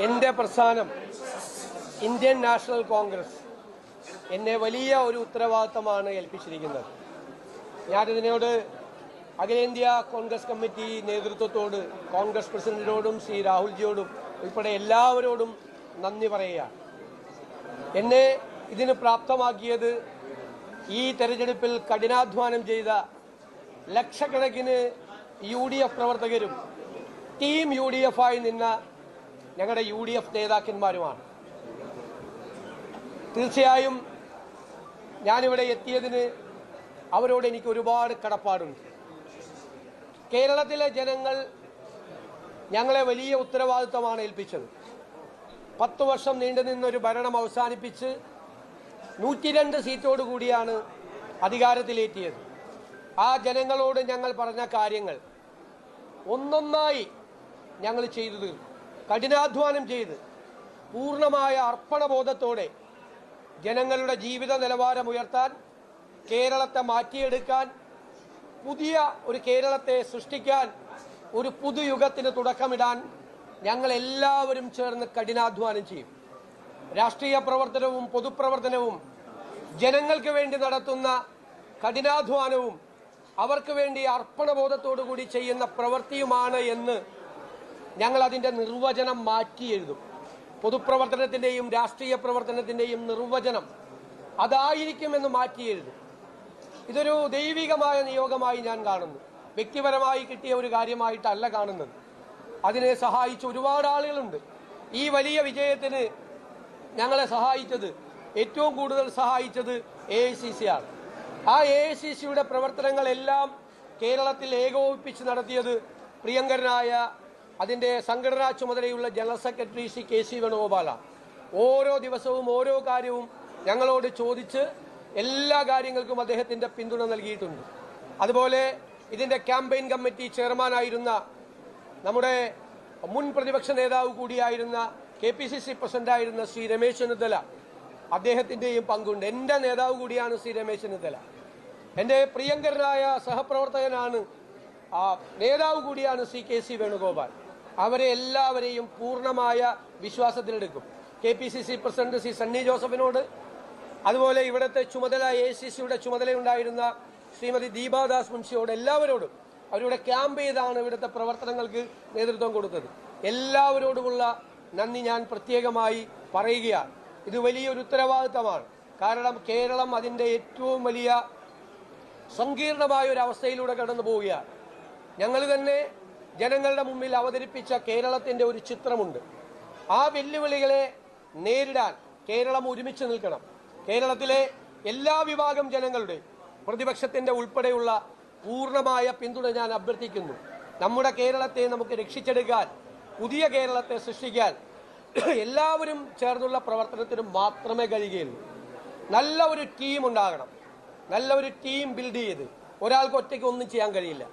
എൻ്റെ പ്രസ്ഥാനം Indian national Congress എന്നെ വലിയ ഒരു ഉത്തരവാദിത്തമാണ് ഏൽപ്പിച്ചിരിക്കുന്നത്. ഞാനിതിനോട് അഖിലേന്ത്യാ കോൺഗ്രസ് കമ്മിറ്റി നേതൃത്വത്തോട്, കോൺഗ്രസ് പ്രസിഡന്റിനോടും ശ്രീ രാഹുൽജിയോടും ഉൾപ്പെടെ എല്ലാവരോടും നന്ദി പറയുകയാണ്. എന്നെ ഇതിന് പ്രാപ്തമാക്കിയത് ഈ തെരഞ്ഞെടുപ്പിൽ കഠിനാധ്വാനം ചെയ്ത ലക്ഷക്കണക്കിന് UDF പ്രവർത്തകരും ടീം UDF ആയി നിന്ന ഞങ്ങളുടെ UDF നേതാക്കന്മാരുമാണ്. തീർച്ചയായും ഞാനിവിടെ എത്തിയതിന് അവരോട് എനിക്ക് ഒരുപാട് കടപ്പാടുണ്ട്. കേരളത്തിലെ ജനങ്ങൾ ഞങ്ങളെ വലിയ ഉത്തരവാദിത്തമാണ് ഏൽപ്പിച്ചത്. 10 വർഷം നീണ്ടുനിന്നൊരു ഭരണം അവസാനിപ്പിച്ച് 102 സീറ്റോടുകൂടിയാണ് അധികാരത്തിലെത്തിയത്. ആ ജനങ്ങളോട് ഞങ്ങൾ പറഞ്ഞ കാര്യങ്ങൾ ഒന്നൊന്നായി ഞങ്ങൾ ചെയ്തു തീർന്നു. കഠിനാധ്വാനം ചെയ്ത് പൂർണ്ണമായ അർപ്പണബോധത്തോടെ ജനങ്ങളുടെ ജീവിത നിലവാരം ഉയർത്താൻ, കേരളത്തെ മാറ്റിയെടുക്കാൻ, പുതിയ ഒരു കേരളത്തെ സൃഷ്ടിക്കാൻ, ഒരു പുതുയുഗത്തിന് തുടക്കമിടാൻ ഞങ്ങൾ എല്ലാവരും ചേർന്ന് കഠിനാധ്വാനം ചെയ്യും. രാഷ്ട്രീയ പ്രവർത്തനവും പൊതുപ്രവർത്തനവും ജനങ്ങൾക്ക് വേണ്ടി നടത്തുന്ന കഠിനാധ്വാനവും അവർക്ക് വേണ്ടി അർപ്പണബോധത്തോടു കൂടി ചെയ്യുന്ന പ്രവൃത്തിയുമാണ് എന്ന് ഞങ്ങൾ അതിൻ്റെ നിർവചനം മാറ്റി എഴുതും. പൊതുപ്രവർത്തനത്തിൻ്റെയും രാഷ്ട്രീയ പ്രവർത്തനത്തിൻ്റെയും നിർവചനം അതായിരിക്കുമെന്ന് മാറ്റി എഴുതും. ഇതൊരു ദൈവികമായ നിയോഗമായി ഞാൻ കാണുന്നു. വ്യക്തിപരമായി കിട്ടിയ ഒരു കാര്യമായിട്ടല്ല കാണുന്നത്. അതിനെ സഹായിച്ച ഒരുപാട് ആളുകളുണ്ട്. ഈ വലിയ വിജയത്തിന് ഞങ്ങളെ സഹായിച്ചത്, ഏറ്റവും കൂടുതൽ സഹായിച്ചത് AICC ആണ്. ആ AICCയുടെ പ്രവർത്തനങ്ങളെല്ലാം കേരളത്തിൽ ഏകോപിപ്പിച്ച് നടത്തിയത് പ്രിയങ്കരനായ അതിൻ്റെ സംഘടനാ ചുമതലയുള്ള ജനറൽ സെക്രട്ടറി ശ്രീ KC വേണുഗോപാലാണ്. ഓരോ ദിവസവും ഓരോ കാര്യവും ഞങ്ങളോട് ചോദിച്ച് എല്ലാ കാര്യങ്ങൾക്കും അദ്ദേഹത്തിൻ്റെ പിന്തുണ നൽകിയിട്ടുണ്ട്. അതുപോലെ ഇതിൻ്റെ ക്യാമ്പയിൻ കമ്മിറ്റി ചെയർമാനായിരുന്ന നമ്മുടെ മുൻ പ്രതിപക്ഷ നേതാവ് കൂടിയായിരുന്ന KPCC പ്രസിഡന്റായിരുന്ന ശ്രീ രമേശ് ചെന്നിത്തല, അദ്ദേഹത്തിൻ്റെയും പങ്കുണ്ട്. എൻ്റെ നേതാവ് കൂടിയാണ് ശ്രീ രമേശ് ചെന്നിത്തല. എൻ്റെ പ്രിയങ്കരനായ സഹപ്രവർത്തകനാണ്, നേതാവ് കൂടിയാണ് ശ്രീ KC വേണുഗോപാൽ. അവരെ എല്ലാവരെയും പൂർണ്ണമായ വിശ്വാസത്തിലെടുക്കും. KPCC പ്രസിഡന്റ് ശ്രീ സണ്ണി ജോസഫിനോട്, അതുപോലെ ഇവിടുത്തെ ചുമതല AICCയുടെ ചുമതലയുണ്ടായിരുന്ന ശ്രീമതി ദീപാദാസ് മുൻഷിയോട്, എല്ലാവരോടും, അവരുടെ ക്യാമ്പ് ചെയ്താണ് ഇവിടുത്തെ പ്രവർത്തനങ്ങൾക്ക് നേതൃത്വം കൊടുത്തത്. എല്ലാവരോടുമുള്ള നന്ദി ഞാൻ പ്രത്യേകമായി പറയുകയാണ്. ഇത് വലിയൊരു ഉത്തരവാദിത്തമാണ്. കാരണം കേരളം അതിൻ്റെ ഏറ്റവും വലിയ സങ്കീർണമായ ഒരു അവസ്ഥയിലൂടെ കടന്നു പോവുകയാണ്. ഞങ്ങൾ തന്നെ ജനങ്ങളുടെ മുമ്പിൽ അവതരിപ്പിച്ച കേരളത്തിൻ്റെ ഒരു ചിത്രമുണ്ട്. ആ വെല്ലുവിളികളെ നേരിടാൻ കേരളം ഒരുമിച്ച് നിൽക്കണം. കേരളത്തിലെ എല്ലാ വിഭാഗം ജനങ്ങളുടെ, പ്രതിപക്ഷത്തിൻ്റെ ഉൾപ്പെടെയുള്ള പൂർണ്ണമായ പിന്തുണ ഞാൻ അഭ്യർത്ഥിക്കുന്നു. നമ്മുടെ കേരളത്തെ നമുക്ക് രക്ഷിച്ചെടുക്കാൻ, പുതിയ കേരളത്തെ സൃഷ്ടിക്കാൻ എല്ലാവരും ചേർന്നുള്ള പ്രവർത്തനത്തിന് മാത്രമേ കഴിയുകയുള്ളൂ. നല്ല ഒരു ടീം ഉണ്ടാകണം. നല്ല ഒരു ടീം ബിൽഡ് ചെയ്ത് ഒരാൾക്ക് ഒറ്റയ്ക്ക് ഒന്നും ചെയ്യാൻ കഴിയില്ല.